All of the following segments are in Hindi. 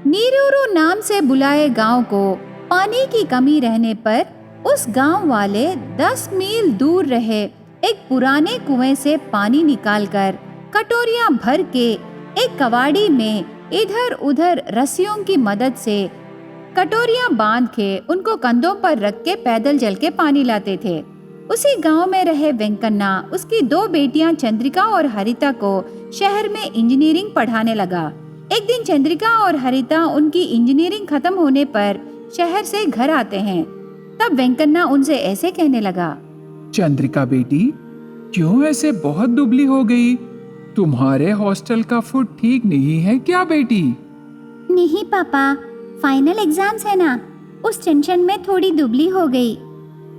नीरूरू नाम से बुलाए गांव को पानी की कमी रहने पर उस गांव वाले 10 मील दूर रहे एक पुराने कुएं से पानी निकालकर कटोरियां भर के एक कवाड़ी में इधर उधर रस्सियों की मदद से कटोरियां बांध के उनको कंधों पर रख के पैदल चल के पानी लाते थे। उसी गांव में रहे वेंकन्ना उसकी 2 बेटियां चंद्रिका और हरिता को शहर में इंजीनियरिंग पढ़ाने लगा। एक दिन चंद्रिका और हरिता उनकी इंजीनियरिंग खत्म होने पर शहर से घर आते हैं। तब वेंकन्ना उनसे ऐसे कहने लगा, चंद्रिका बेटी, क्यों ऐसे बहुत दुबली हो गई? तुम्हारे हॉस्टल का फूड ठीक नहीं है क्या बेटी? नहीं पापा, फाइनल एग्जाम्स है ना, उस टेंशन में थोड़ी दुबली हो गई।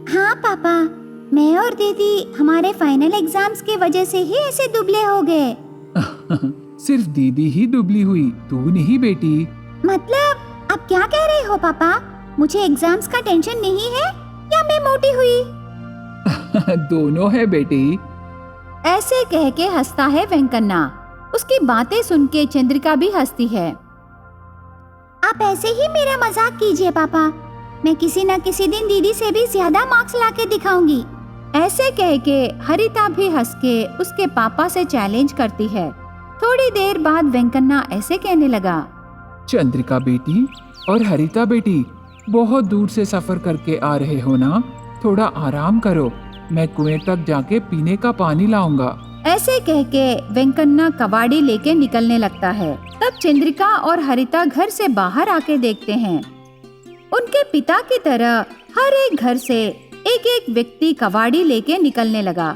हाँ पापा, मैं और दीदी हमारे फाइनल एग्जाम्स की वजह से ही ऐसे दुबले हो गए। सिर्फ दीदी ही दुबली हुई, तू नहीं बेटी। मतलब आप क्या कह रहे हो पापा? मुझे एग्जाम्स का टेंशन नहीं है या मैं मोटी हुई? दोनों है बेटी। ऐसे कह के हंसता है वेंकन्ना। उसकी बातें सुन के चंद्रिका भी हंसती है। आप ऐसे ही मेरा मजाक कीजिए पापा, मैं किसी न किसी दिन दीदी से भी ज्यादा मार्क्स लाके दिखाऊंगी। ऐसे कह के हरिता भी हंस के उसके पापा से चैलेंज करती है। थोड़ी देर बाद वेंकन्ना ऐसे कहने लगा, चंद्रिका बेटी और हरिता बेटी, बहुत दूर से सफर करके आ रहे हो ना, थोड़ा आराम करो, मैं कुएं तक जाके पीने का पानी लाऊंगा। ऐसे कह के वेंकन्ना कवाड़ी लेके निकलने लगता है। तब चंद्रिका और हरिता घर से बाहर आके देखते हैं। उनके पिता की तरह हर एक घर से एक एक व्यक्ति कवाड़ी लेके निकलने लगा।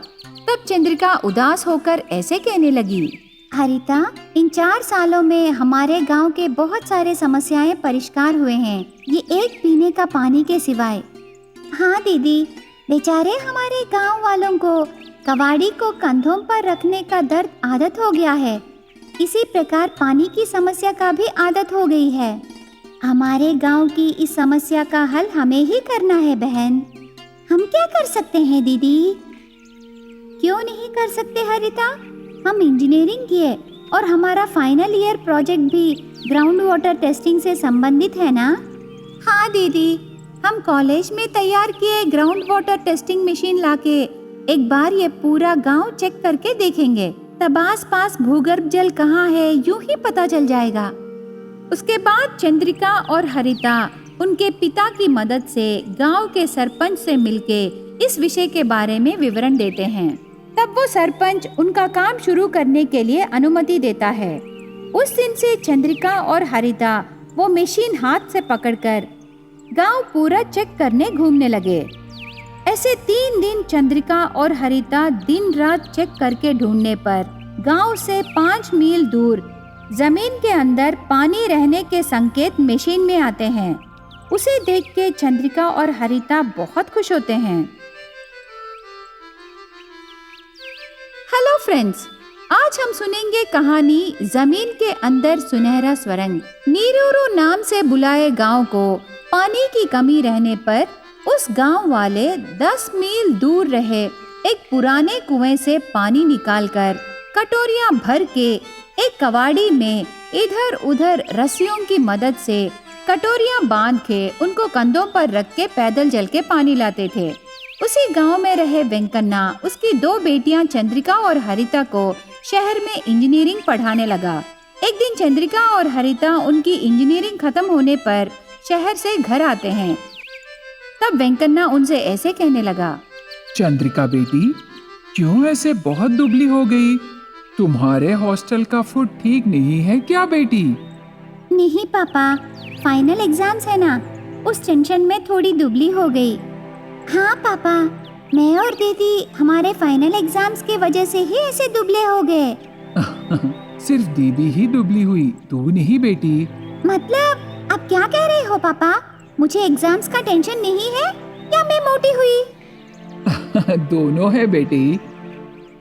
तब चंद्रिका उदास होकर ऐसे कहने लगी, हरिता, इन 4 सालों में हमारे गांव के बहुत सारे समस्याएं परिष्कार हुए हैं, ये एक पीने का पानी के सिवाय। हाँ दीदी, बेचारे हमारे गांव वालों को कवाड़ी को कंधों पर रखने का दर्द आदत हो गया है। इसी प्रकार पानी की समस्या का भी आदत हो गई है। हमारे गांव की इस समस्या का हल हमें ही करना है बहन। हम क्या कर सकते हैं दीदी? क्यों नहीं कर सकते हरिता? हम इंजीनियरिंग किए और हमारा फाइनल ईयर प्रोजेक्ट भी ग्राउंड वाटर टेस्टिंग से संबंधित है ना? हाँ दीदी, हम कॉलेज में तैयार किए ग्राउंड वाटर टेस्टिंग मशीन लाके एक बार ये पूरा गांव चेक करके देखेंगे, तब आस-पास भूगर्भ जल कहाँ है यूं ही पता चल जाएगा। उसके बाद चंद्रिका और हरिता उनके पिता की मदद से गांव के सरपंच से मिलके इस विषय के बारे में विवरण देते हैं। तब वो सरपंच उनका काम शुरू करने के लिए अनुमति देता है। उस दिन से चंद्रिका और हरिता वो मशीन हाथ से पकड़कर गांव पूरा चेक करने घूमने लगे। ऐसे 3 दिन चंद्रिका और हरिता दिन रात चेक करके ढूंढने पर गांव से 5 मील दूर जमीन के अंदर पानी रहने के संकेत मशीन में आते हैं। उसे देख के चंद्रिका और हरिता बहुत खुश होते हैं। हेलो फ्रेंड्स, आज हम सुनेंगे कहानी जमीन के अंदर सुनहरा सुरंग। नीरूरू नाम से बुलाए गांव को पानी की कमी रहने पर उस गांव वाले 10 मील दूर रहे एक पुराने कुएं से पानी निकालकर कटोरियां भर के एक कवाड़ी में इधर उधर रस्सियों की मदद से कटोरियां बांध के उनको कंधों पर रख के पैदल चल के पानी लाते थे। उसी गांव में रहे वेंकन्ना उसकी 2 बेटियां चंद्रिका और हरिता को शहर में इंजीनियरिंग पढ़ाने लगा। एक दिन चंद्रिका और हरिता उनकी इंजीनियरिंग खत्म होने पर शहर से घर आते हैं। तब वेंकन्ना उनसे ऐसे कहने लगा, चंद्रिका बेटी, क्यों ऐसे बहुत दुबली हो गई? तुम्हारे हॉस्टल का फूड ठीक नहीं है क्या बेटी? नहीं पापा, फाइनल एग्जाम्स है ना, उस टेंशन में थोड़ी दुबली हो गई। हाँ पापा, मैं और दीदी हमारे फाइनल एग्जाम्स की वजह से ही ऐसे दुबले हो गए। सिर्फ दीदी ही दुबली हुई, तू नहीं बेटी। मतलब आप क्या कह रहे हो पापा? मुझे एग्जाम्स का टेंशन नहीं है या मैं मोटी हुई? दोनों है बेटी।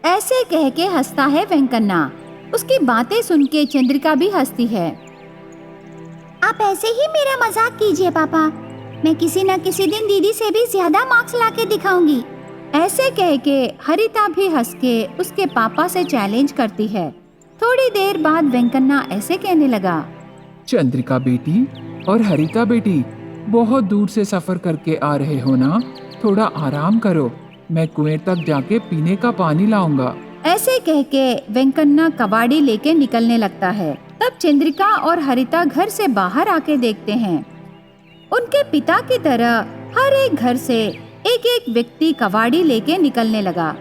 ऐसे कह के हंसता है वेंकन्ना। उसकी बातें सुन के चंद्रिका भी हंसती है। आप ऐसे ही मेरा मजाक कीजिए पापा, मैं किसी न किसी दिन दीदी से भी ज्यादा मार्क्स लाके दिखाऊंगी। ऐसे कह के हरिता भी हंस के उसके पापा से चैलेंज करती है। थोड़ी देर बाद वेंकन्ना ऐसे कहने लगा, चंद्रिका बेटी और हरिता बेटी, बहुत दूर से सफर करके आ रहे हो ना, थोड़ा आराम करो। मैं कुएं तक जाके पीने का पानी लाऊंगा। ऐसे कह के वेंकन्ना कबाड़ी लेके निकलने लगता है। तब चंद्रिका और हरिता घर से बाहर आके देखते हैं। उनके पिता की तरह हर एक घर से एक एक व्यक्ति कबाड़ी लेके निकलने लगा।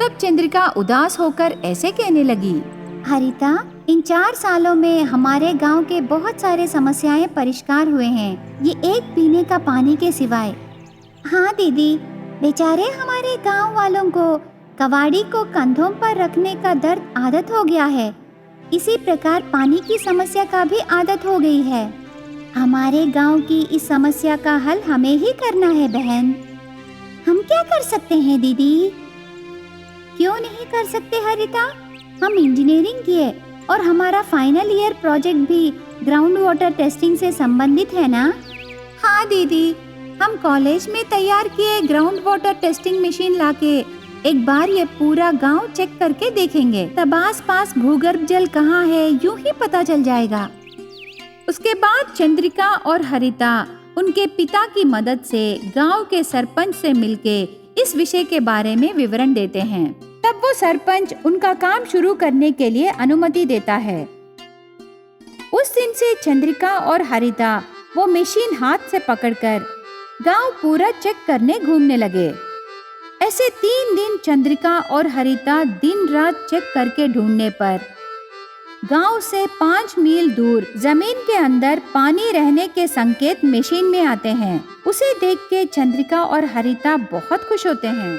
तब चंद्रिका उदास होकर ऐसे कहने लगी, हरिता, इन 4 सालों में हमारे गांव के बहुत सारे समस्याएं परिष्कार हुए हैं, ये एक पीने का पानी के सिवाय। हाँ दीदी, बेचारे हमारे गांव वालों को कबाड़ी को कंधों पर रखने का दर्द आदत हो गया है। इसी प्रकार पानी की समस्या का भी आदत हो गई है। हमारे गांव की इस समस्या का हल हमें ही करना है बहन। हम क्या कर सकते हैं दीदी? क्यों नहीं कर सकते हरिता? हम इंजीनियरिंग किए और हमारा फाइनल ईयर प्रोजेक्ट भी ग्राउंड वाटर टेस्टिंग से संबंधित है ना? हाँ दीदी, हम कॉलेज में तैयार किए ग्राउंड वाटर टेस्टिंग मशीन लाके एक बार ये पूरा गांव चेक करके देखेंगे। तब आस पास भूगर्भ जल कहाँ है यूं ही पता चल जाएगा। उसके बाद चंद्रिका और हरिता उनके पिता की मदद से गांव के सरपंच से मिलके इस विषय के बारे में विवरण देते हैं। तब वो सरपंच उनका काम शुरू करने के लिए अनुमति देता है। उस दिन से चंद्रिका और हरिता वो मशीन हाथ से पकड़कर गांव पूरा चेक करने घूमने लगे। ऐसे 3 दिन चंद्रिका और हरिता दिन रात चेक करके ढूंढने पर गांव से 5 मील दूर जमीन के अंदर पानी रहने के संकेत मशीन में आते हैं। उसे देख के चंद्रिका और हरिता बहुत खुश होते हैं।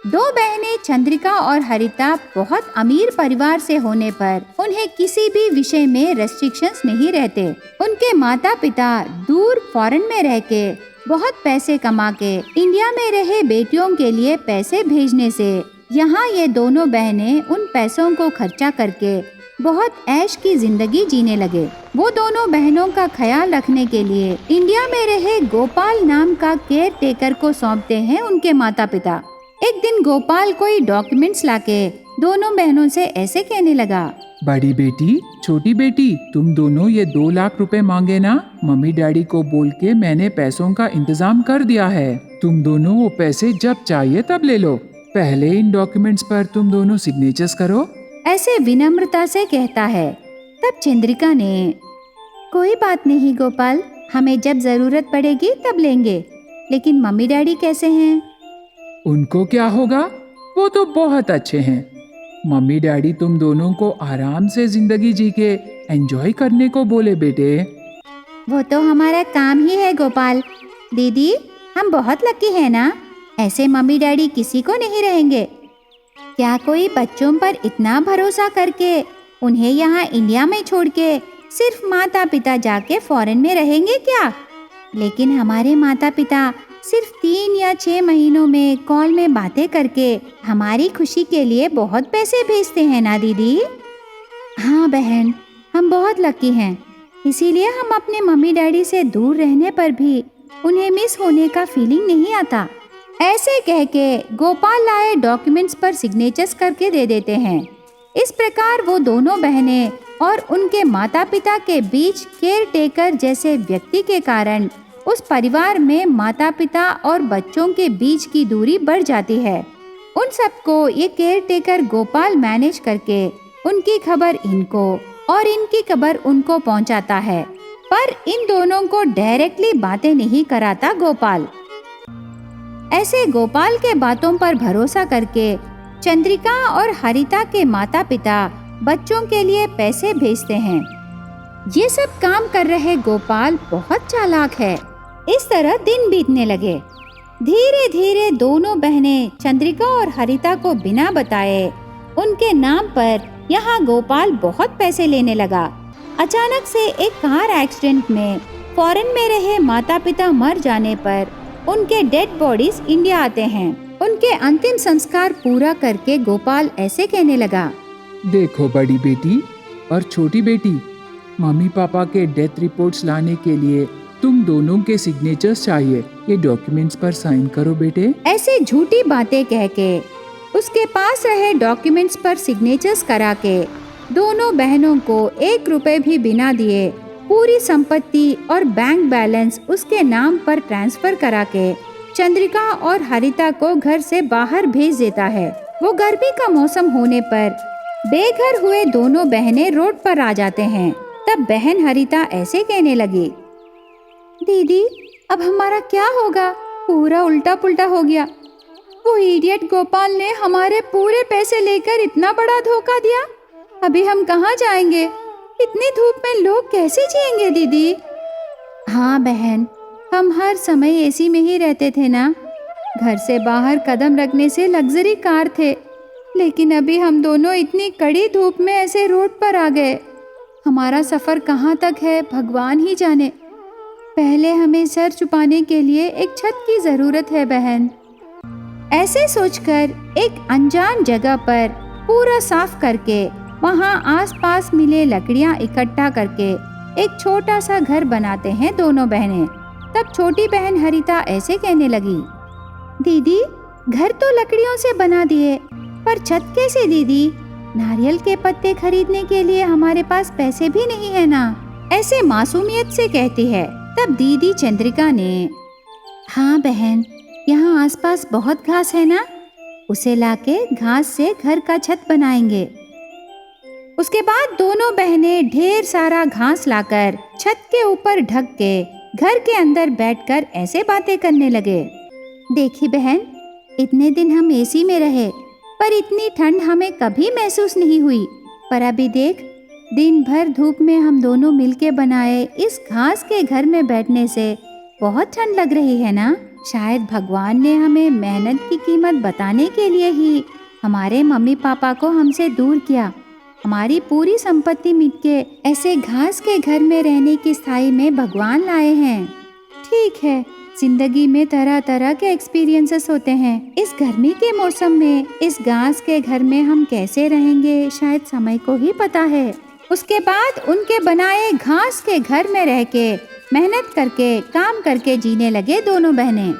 2 बहनें चंद्रिका और हरिता बहुत अमीर परिवार से होने पर उन्हें किसी भी विषय में रेस्ट्रिक्शंस नहीं रहते। उनके माता पिता दूर फॉरेन में रह के बहुत पैसे कमा के इंडिया में रहे बेटियों के लिए पैसे भेजने से यहाँ ये दोनों बहनें उन पैसों को खर्चा करके बहुत ऐश की जिंदगी जीने लगे। वो दोनों बहनों का ख्याल रखने के लिए इंडिया में रहे गोपाल नाम का केयर टेकर को सौंपते हैं उनके माता पिता। एक दिन गोपाल कोई डॉक्यूमेंट्स लाके दोनों बहनों से ऐसे कहने लगा, बड़ी बेटी, छोटी बेटी, तुम दोनों ये 2 लाख रुपए मांगे ना, मम्मी डैडी को बोल के मैंने पैसों का इंतजाम कर दिया है। तुम दोनों वो पैसे जब चाहिए तब ले लो। पहले इन डॉक्यूमेंट्स पर तुम दोनों सिग्नेचर्स करो। ऐसे विनम्रता से कहता है। तब चंद्रिका ने, कोई बात नहीं गोपाल, हमें जब जरूरत पड़ेगी तब लेंगे, लेकिन मम्मी डैडी कैसे हैं? उनको क्या होगा, वो तो बहुत अच्छे हैं। मम्मी डैडी तुम दोनों को आराम से जिंदगी जी के एंजॉय करने को बोले बेटे। वो तो हमारा काम ही है गोपाल। दीदी, हम बहुत लकी है ना, ऐसे मम्मी डैडी किसी को नहीं रहेंगे। क्या कोई बच्चों पर इतना भरोसा करके उन्हें यहाँ इंडिया में छोड़ के सिर्फ माता पिता जाके फॉरेन में रहेंगे क्या? लेकिन हमारे माता पिता सिर्फ 3 या 6 महीनों में कॉल में बातें करके हमारी खुशी के लिए बहुत पैसे भेजते हैं ना दीदी। हाँ बहन, हम बहुत लकी हैं, इसीलिए हम अपने मम्मी डैडी से दूर रहने पर भी उन्हें मिस होने का फीलिंग नहीं आता। ऐसे कह के गोपाल लाए डॉक्यूमेंट्स पर सिग्नेचर्स करके दे देते हैं। इस प्रकार वो दोनों बहनें और उनके माता पिता के बीच केयर टेकर जैसे व्यक्ति के कारण उस परिवार में माता पिता और बच्चों के बीच की दूरी बढ़ जाती है। उन सबको ये केयर टेकर गोपाल मैनेज करके उनकी खबर इनको और इनकी खबर उनको पहुंचाता है, पर इन दोनों को डायरेक्टली बातें नहीं कराता गोपाल। ऐसे गोपाल के बातों पर भरोसा करके चंद्रिका और हरिता के माता पिता बच्चों के लिए पैसे भेजते हैं। ये सब काम कर रहे गोपाल बहुत चालाक है। इस तरह दिन बीतने लगे। धीरे धीरे दोनों बहनें चंद्रिका और हरिता को बिना बताए उनके नाम पर यहाँ गोपाल बहुत पैसे लेने लगा। अचानक से एक कार एक्सीडेंट में फॉरेन में रहे माता पिता मर जाने पर उनके डेड बॉडीज इंडिया आते हैं। उनके अंतिम संस्कार पूरा करके गोपाल ऐसे कहने लगा, देखो बड़ी बेटी और छोटी बेटी, मम्मी पापा के डेथ रिपोर्ट्स लाने के लिए तुम दोनों के सिग्नेचर्स चाहिए। ये डॉक्यूमेंट्स पर साइन करो बेटे। ऐसे झूठी बातें कह के उसके पास रहे डॉक्यूमेंट्स पर सिग्नेचर्स करा के दोनों बहनों को 1 रुपए भी बिना दिए पूरी संपत्ति और बैंक बैलेंस उसके नाम पर ट्रांसफर करा के चंद्रिका और हरिता को घर से बाहर भेज देता है। वो गर्मी का मौसम होने पर बेघर हुए दोनों बहनें रोड पर आ जाते हैं। तब बहन हरिता ऐसे कहने लगी, दीदी अब हमारा क्या होगा? पूरा उल्टा पुल्टा हो गया। वो इडियट गोपाल ने हमारे पूरे पैसे लेकर इतना बड़ा धोखा दिया। अभी हम कहाँ जाएंगे? इतनी धूप में लोग कैसे जिएंगे दीदी? हाँ बहन, हम हर समय एसी में ही रहते थे ना। घर से बाहर कदम रखने से लग्जरी कार थे, लेकिन अभी हम दोनों इतनी कड़ी धूप में ऐसे रोड पर आ गए। हमारा सफर कहाँ तक है भगवान ही जाने। पहले हमें सर छुपाने के लिए एक छत की जरूरत है बहन। ऐसे सोचकर एक अनजान जगह पर पूरा साफ करके वहाँ आसपास मिले लकड़ियाँ इकट्ठा करके एक छोटा सा घर बनाते हैं दोनों बहनें। तब छोटी बहन हरिता ऐसे कहने लगी, दीदी घर तो लकड़ियों से बना दिए, पर छत कैसे दीदी? नारियल के पत्ते खरीदने के लिए हमारे पास पैसे भी नहीं है ना। ऐसे मासूमियत से कहती है। तब दीदी चंद्रिका ने, हाँ बहन, यहाँ आसपास बहुत घास है ना, उसे लाके घास से घर का छत बनाएंगे। उसके बाद दोनों बहनें ढेर सारा घास लाकर छत के ऊपर ढक के घर के अंदर बैठकर ऐसे बातें करने लगे। देखी बहन, इतने दिन हम एसी में रहे, पर इतनी ठंड हमें कभी महसूस नहीं हुई। पर अभी देख, दिन भर धूप में हम दोनों मिलके बनाए इस घास के घर में बैठने से बहुत ठंड लग रही है ना। शायद भगवान ने हमें मेहनत की कीमत बताने के लिए ही हमारे मम्मी पापा को हमसे दूर किया। हमारी पूरी संपत्ति मिट के ऐसे घास के घर में रहने की स्थाई में भगवान लाए हैं। ठीक है, जिंदगी में तरह तरह के एक्सपीरियंसेस होते हैं। इस गर्मी के मौसम में इस घास के घर में हम कैसे रहेंगे शायद समय को ही पता है। उसके बाद उनके बनाए घास के घर में रह के मेहनत करके काम करके जीने लगे दोनों बहनें।